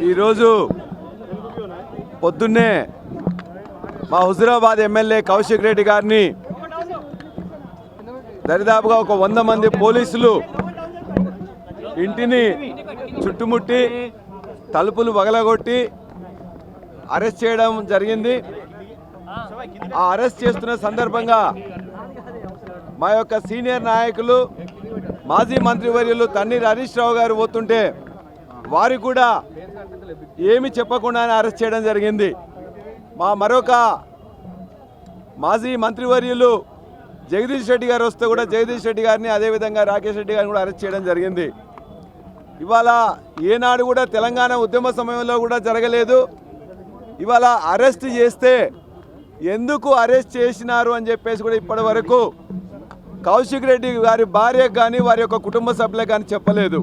ఈరోజు పొద్దున్నే మా హుజురాబాద్ ఎమ్మెల్యే కౌశిక్ రెడ్డి గారిని దరిదాపుగా ఒక 100 మంది పోలీసులు ఇంటిని చుట్టుముట్టి తలుపులు పగలగొట్టి అరెస్ట్ చేయడం జరిగింది. ఆ అరెస్ట్ చేస్తున్న సందర్భంగా మా యొక్క సీనియర్ నాయకులు మాజీ మంత్రివర్యులు తన్నీర్ హరీష్ రావు గారు పోతుంటే వారు కూడా ఏమి చెప్పకుండానే అరెస్ట్ చేయడం జరిగింది. మరొక మాజీ మంత్రివర్యులు జగదీష్ రెడ్డి గారు వస్తే కూడా జగదీష్ రెడ్డి గారిని అదేవిధంగా రాకేష్ రెడ్డి గారిని కూడా అరెస్ట్ చేయడం జరిగింది. ఇవాళ ఏనాడు కూడా తెలంగాణ ఉద్యమ సమయంలో కూడా జరగలేదు. ఇవాళ అరెస్ట్ చేస్తే ఎందుకు అరెస్ట్ చేసినారు అని చెప్పేసి కూడా ఇప్పటి వరకు కౌశిక్ రెడ్డి గారి భార్యకు కానీ వారి యొక్క కుటుంబ సభ్యులకు కానీ చెప్పలేదు.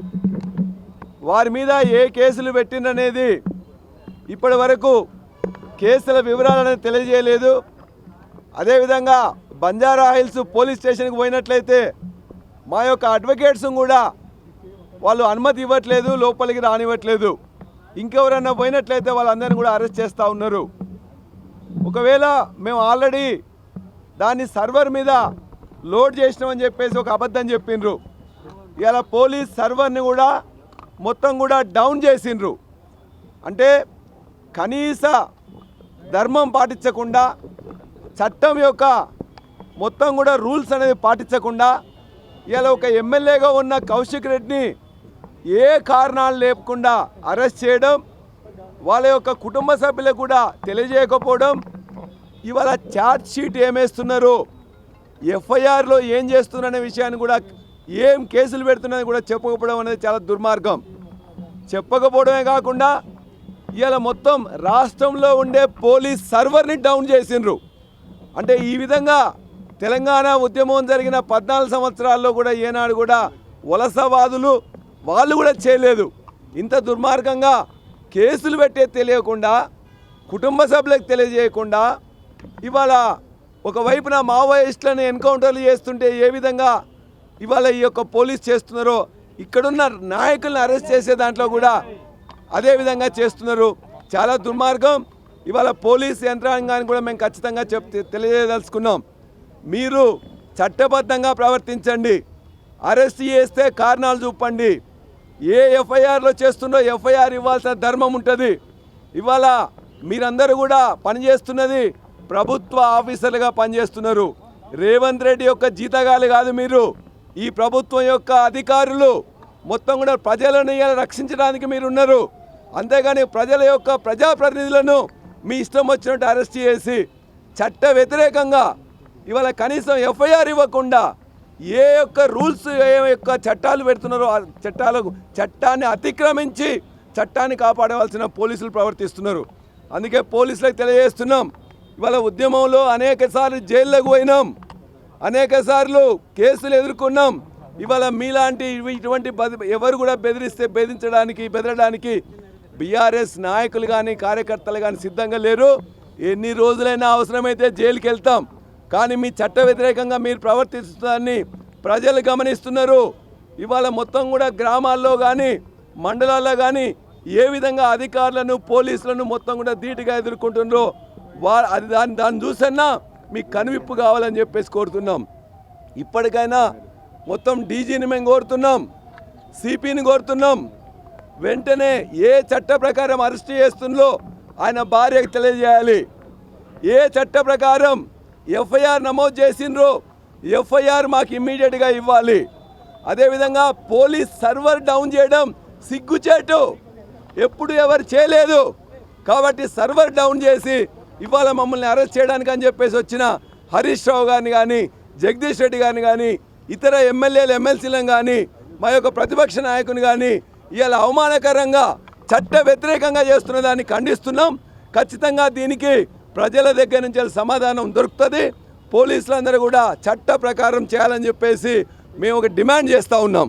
వారి మీద ఏ కేసులు పెట్టిననేది ఇప్పటి వరకు కేసుల వివరాలను తెలియజేయలేదు. అదేవిధంగా బంజారా హిల్స్ పోలీస్ స్టేషన్కి పోయినట్లయితే మా యొక్క అడ్వకేట్స్ కూడా వాళ్ళు అనుమతి ఇవ్వట్లేదు, లోపలికి రానివ్వట్లేదు. ఇంకెవరన్నా పోయినట్లయితే వాళ్ళందరినీ కూడా అరెస్ట్ చేస్తూ ఉన్నారు. ఒకవేళ మేము ఆల్రెడీ దాన్ని సర్వర్ మీద లోడ్ చేసినామని చెప్పేసి ఒక అబద్ధం చెప్పిండ్రు. ఇలా పోలీస్ సర్వర్ని కూడా మొత్తం కూడా డౌన్ చేసిండ్రు. అంటే కనీస ధర్మం పాటించకుండా, చట్టం యొక్క మొత్తం కూడా రూల్స్ అనేది పాటించకుండా ఇలా ఒక ఎమ్మెల్యేగా ఉన్న కౌశిక్ రెడ్డిని ఏ కారణాలు లేకుండా అరెస్ట్ చేయడం, వాళ్ళ యొక్క కుటుంబ సభ్యులకు కూడా తెలియజేయకపోవడం, ఇవాళ ఛార్జ్ షీట్ ఏమేస్తున్నారు, ఎఫ్ఐఆర్లో ఏం చేస్తున్నారనే విషయాన్ని కూడా, ఏం కేసులు పెడుతున్నది కూడా చెప్పకపోవడం అనేది చాలా దుర్మార్గం. చెప్పకపోవడమే కాకుండా ఇవాళ మొత్తం రాష్ట్రంలో ఉండే పోలీస్ సర్వర్ని డౌన్ చేసిండ్రు. అంటే ఈ విధంగా తెలంగాణ ఉద్యమం జరిగిన 14 సంవత్సరాల్లో కూడా ఏనాడు కూడా వలసవాదులు వాళ్ళు కూడా చేయలేదు. ఇంత దుర్మార్గంగా కేసులు పెట్టే తెలియకుండా, కుటుంబ సభ్యులకు తెలియజేయకుండా ఇవాళ ఒకవైపున మావోయిస్టులను ఎన్కౌంటర్లు చేస్తుంటే ఏ విధంగా ఇవాళ ఈ యొక్క పోలీస్ చేస్తున్నారో, ఇక్కడున్న నాయకులను అరెస్ట్ చేసే దాంట్లో కూడా అదే విధంగా చేస్తున్నారు. చాలా దుర్మార్గం. ఇవాళ పోలీస్ యంత్రాంగాన్ని కూడా మేము ఖచ్చితంగా తెలియజేయదలుచుకున్నాం. మీరు చట్టబద్ధంగా ప్రవర్తించండి. అరెస్ట్ చేస్తే కారణాలు చూపండి. ఏ ఎఫ్ఐఆర్లో చేస్తుండో ఎఫ్ఐఆర్ ఇవ్వాల్సిన ధర్మం ఉంటుంది. ఇవాళ మీరందరూ కూడా పనిచేస్తున్నది ప్రభుత్వ ఆఫీసర్లుగా పనిచేస్తున్నారు. రేవంత్ రెడ్డి యొక్క జీతగాలు కాదు మీరు. ఈ ప్రభుత్వం యొక్క అధికారులు మొత్తం కూడా ప్రజలను రక్షించడానికి మీరు ఉన్నారు. అంతేగాని ప్రజల యొక్క ప్రజాప్రతినిధులను మీ ఇష్టం వచ్చినట్టు అరెస్ట్ చేసి చట్ట వ్యతిరేకంగా ఇవాళ కనీసం ఎఫ్ఐఆర్ ఇవ్వకుండా ఏ యొక్క రూల్స్, ఏ యొక్క చట్టాలు పెడుతున్నారో ఆ చట్టాన్ని అతిక్రమించి చట్టాన్ని కాపాడవలసిన పోలీసులు ప్రవర్తిస్తున్నారు. అందుకే పోలీసులకు తెలియజేస్తున్నాం, ఇవాళ ఉద్యమంలో అనేకసార్లు జైల్లోకి పోయినాం, అనేకసార్లు కేసులు ఎదుర్కొన్నాం. ఇవాళ మీలాంటి ఇటువంటి ఎవరు కూడా బెదరడానికి బీఆర్ఎస్ నాయకులు కానీ కార్యకర్తలు కానీ సిద్ధంగా లేరు. ఎన్ని రోజులైనా అవసరమైతే జైలుకి వెళ్తాం. కానీ మీ చట్ట వ్యతిరేకంగా మీరు ప్రవర్తిస్తున్నారని ప్రజలు గమనిస్తున్నారు. ఇవాళ మొత్తం కూడా గ్రామాల్లో కానీ మండలాల్లో కానీ ఏ విధంగా అధికారులను పోలీసులను మొత్తం కూడా ధీటుగా ఎదుర్కొంటున్నారో దాన్ని చూసన్నా మీకు కనువిప్పు కావాలని చెప్పేసి కోరుతున్నాం. ఇప్పటికైనా మొత్తం డీజీని మేము కోరుతున్నాం, సిపిని కోరుతున్నాం. వెంటనే ఏ చట్ట ప్రకారం అరెస్ట్ చేస్తుందో ఆయన భార్యకు తెలియజేయాలి. ఏ చట్ట ప్రకారం ఎఫ్ఐఆర్ నమోదు చేసిండ్రో ఎఫ్ఐఆర్ మాకు ఇమ్మీడియట్గా ఇవ్వాలి. అదేవిధంగా పోలీస్ సర్వర్ డౌన్ చేయడం సిగ్గుచేటు, ఎప్పుడు ఎవరు చేయలేదు. కాబట్టి సర్వర్ డౌన్ చేసి ఇవాళ మమ్మల్ని అరెస్ట్ చేయడానికి అని చెప్పేసి వచ్చిన హరీష్ రావు గారిని కానీ, జగదీష్ రెడ్డి గారిని కానీ, ఇతర ఎమ్మెల్యేలు ఎమ్మెల్సీలను కానీ, మా యొక్క ప్రతిపక్ష నాయకుని కానీ ఇవాళ అవమానకరంగా చట్ట వ్యతిరేకంగా చేస్తున్న దాన్ని ఖండిస్తున్నాం. ఖచ్చితంగా దీనికి ప్రజల దగ్గర నుంచి సమాధానం దొరుకుతుంది. పోలీసులందరూ కూడా చట్ట ప్రకారం చేయాలని చెప్పేసి మేము ఒక డిమాండ్ చేస్తూ ఉన్నాం.